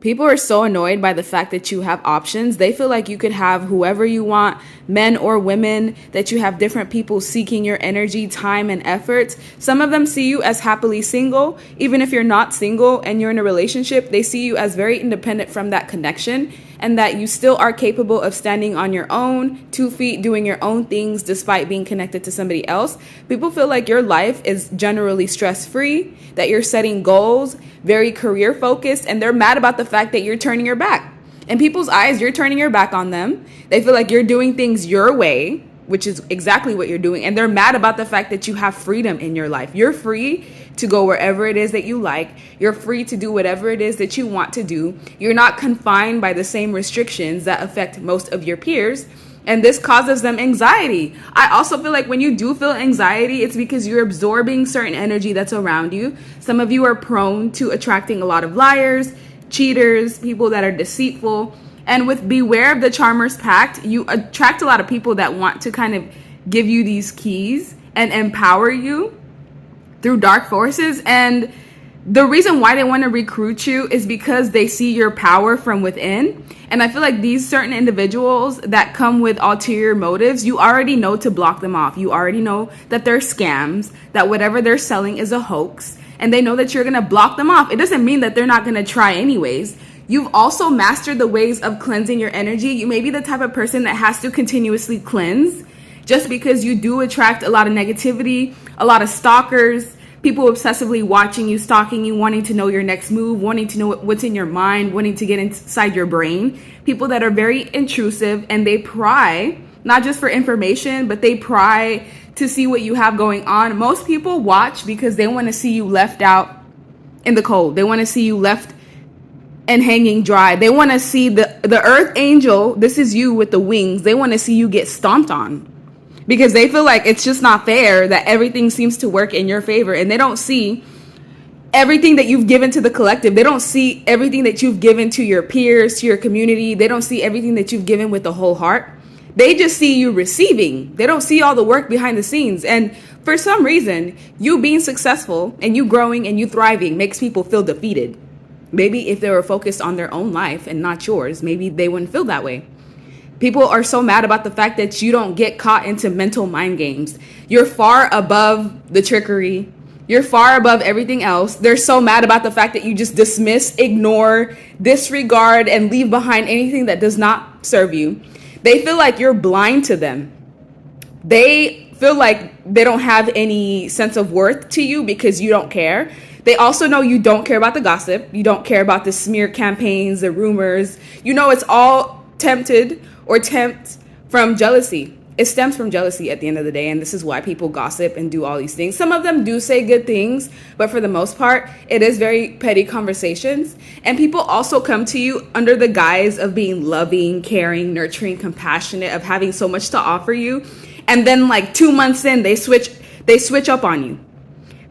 People are so annoyed by the fact that you have options. They feel like you could have whoever you want, men or women, that you have different people seeking your energy, time, and efforts. Some of them see you as happily single. Even if you're not single and you're in a relationship, they see you as very independent from that connection, and that you still are capable of standing on your own 2 feet, doing your own things despite being connected to somebody else. People feel like your life is generally stress-free, that you're setting goals, very career focused, and they're mad about the fact that you're turning your back. In people's eyes, you're turning your back on them. They feel like you're doing things your way, which is exactly what you're doing. And they're mad about the fact that you have freedom in your life. You're free to go wherever it is that you like. You're free to do whatever it is that you want to do. You're not confined by the same restrictions that affect most of your peers. And this causes them anxiety. I also feel like when you do feel anxiety, it's because you're absorbing certain energy that's around you. Some of you are prone to attracting a lot of liars, cheaters, people that are deceitful. And with Beware of the Charmer's Pact, you attract a lot of people that want to kind of give you these keys and empower you through dark forces. And the reason why they want to recruit you is because they see your power from within. And I feel like these certain individuals that come with ulterior motives, you already know to block them off. You already know that they're scams, that whatever they're selling is a hoax, and they know that you're going to block them off. It doesn't mean that they're not going to try anyways. You've also mastered the ways of cleansing your energy. You may be the type of person that has to continuously cleanse, just because you do attract a lot of negativity, a lot of stalkers, people obsessively watching you, stalking you, wanting to know your next move, wanting to know what's in your mind, wanting to get inside your brain. People that are very intrusive, and they pry, not just for information, but they pry to see what you have going on. Most people watch because they want to see you left out in the cold. They want to see you left and hanging dry. They want to see the earth angel, this is you with the wings. They want to see you get stomped on, because they feel like it's just not fair that everything seems to work in your favor, and they don't see everything that you've given to the collective. They don't see everything that you've given to your peers, to your community. They don't see everything that you've given with the whole heart. They just see you receiving. They don't see all the work behind the scenes. And for some reason, you being successful and you growing and you thriving makes people feel defeated. Maybe if they were focused on their own life and not yours, maybe they wouldn't feel that way. People are so mad about the fact that you don't get caught into mental mind games. You're far above the trickery. You're far above everything else. They're so mad about the fact that you just dismiss, ignore, disregard, and leave behind anything that does not serve you. They feel like you're blind to them. They feel like they don't have any sense of worth to you because you don't care. They also know you don't care about the gossip. You don't care about the smear campaigns, the rumors. You know it's all tempt from jealousy. It stems from jealousy at the end of the day, and this is why people gossip and do all these things. Some of them do say good things, but for the most part, it is very petty conversations. And people also come to you under the guise of being loving, caring, nurturing, compassionate, of having so much to offer you. And then like 2 months in, they switch up on you.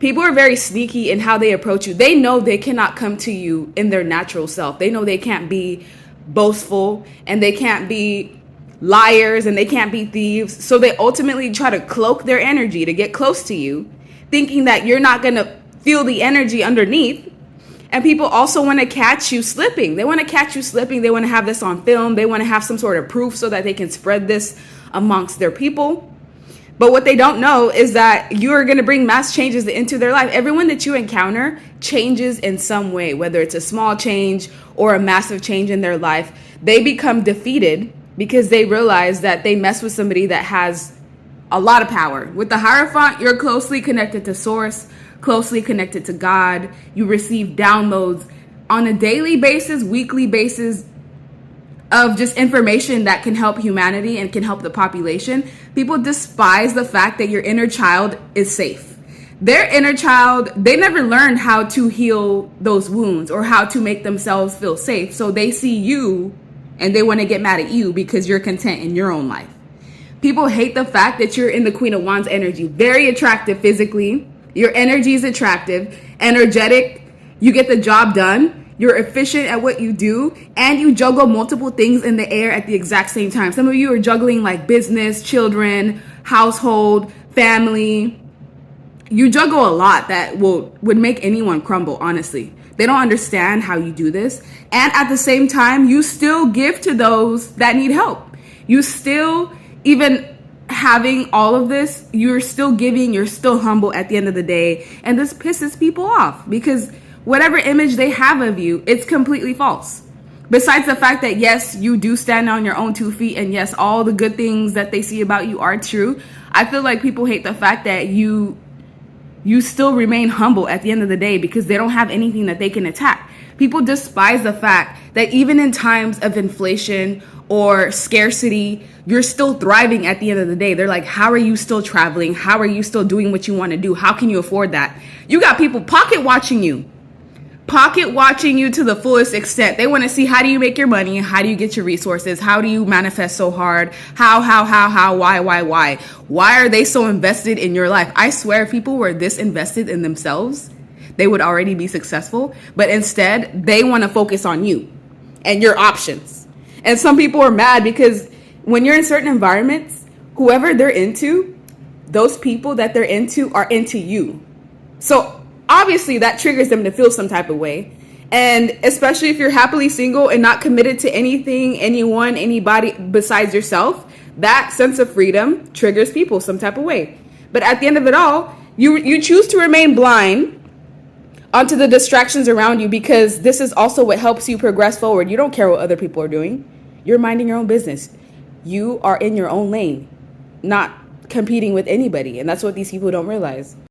People are very sneaky in how they approach you. They know they cannot come to you in their natural self. They know they can't be boastful, and they can't be liars, and they can't be thieves. So they ultimately try to cloak their energy to get close to you, thinking that you're not going to feel the energy underneath. And people also want to catch you slipping. They want to catch you slipping. They want to have this on film. They want to have some sort of proof so that they can spread this amongst their people. But what they don't know is that you are going to bring mass changes into their life. Everyone that you encounter changes in some way, whether it's a small change or a massive change in their life. They become defeated because they realize that they mess with somebody that has a lot of power. With the Hierophant, you're closely connected to Source, closely connected to God. You receive downloads on a daily basis, weekly basis, of just information that can help humanity and can help the population. People despise the fact that your inner child is safe. Their inner child, they never learned how to heal those wounds or how to make themselves feel safe. So they see you and they want to get mad at you because you're content in your own life. People hate the fact that you're in the Queen of Wands energy. Very attractive physically. Your energy is attractive, energetic. You get the job done. You're efficient at what you do, and you juggle multiple things in the air at the exact same time. Some of you are juggling like business, children, household, family. You juggle a lot that would make anyone crumble, honestly. They don't understand how you do this. And at the same time, you still give to those that need help. You still, even having all of this, you're still giving, you're still humble at the end of the day. And this pisses people off because whatever image they have of you, it's completely false. Besides the fact that, yes, you do stand on your own 2 feet, and yes, all the good things that they see about you are true, I feel like people hate the fact that you still remain humble at the end of the day because they don't have anything that they can attack. People despise the fact that even in times of inflation or scarcity, you're still thriving at the end of the day. They're like, how are you still traveling? How are you still doing what you want to do? How can you afford that? You got people pocket watching you to the fullest extent. They want to see, how do you make your money? How do you get your resources? How do you manifest so hard? How, why? Why are they so invested in your life? I swear, if people were this invested in themselves, they would already be successful. But instead, they want to focus on you and your options. And some people are mad because when you're in certain environments, whoever they're into, those people that they're into are into you. So obviously that triggers them to feel some type of way. And especially if you're happily single and not committed to anything, anyone, anybody besides yourself, that sense of freedom triggers people some type of way. But at the end of it all, you choose to remain blind onto the distractions around you because this is also what helps you progress forward. You don't care what other people are doing. You're minding your own business. You are in your own lane, not competing with anybody. And that's what these people don't realize.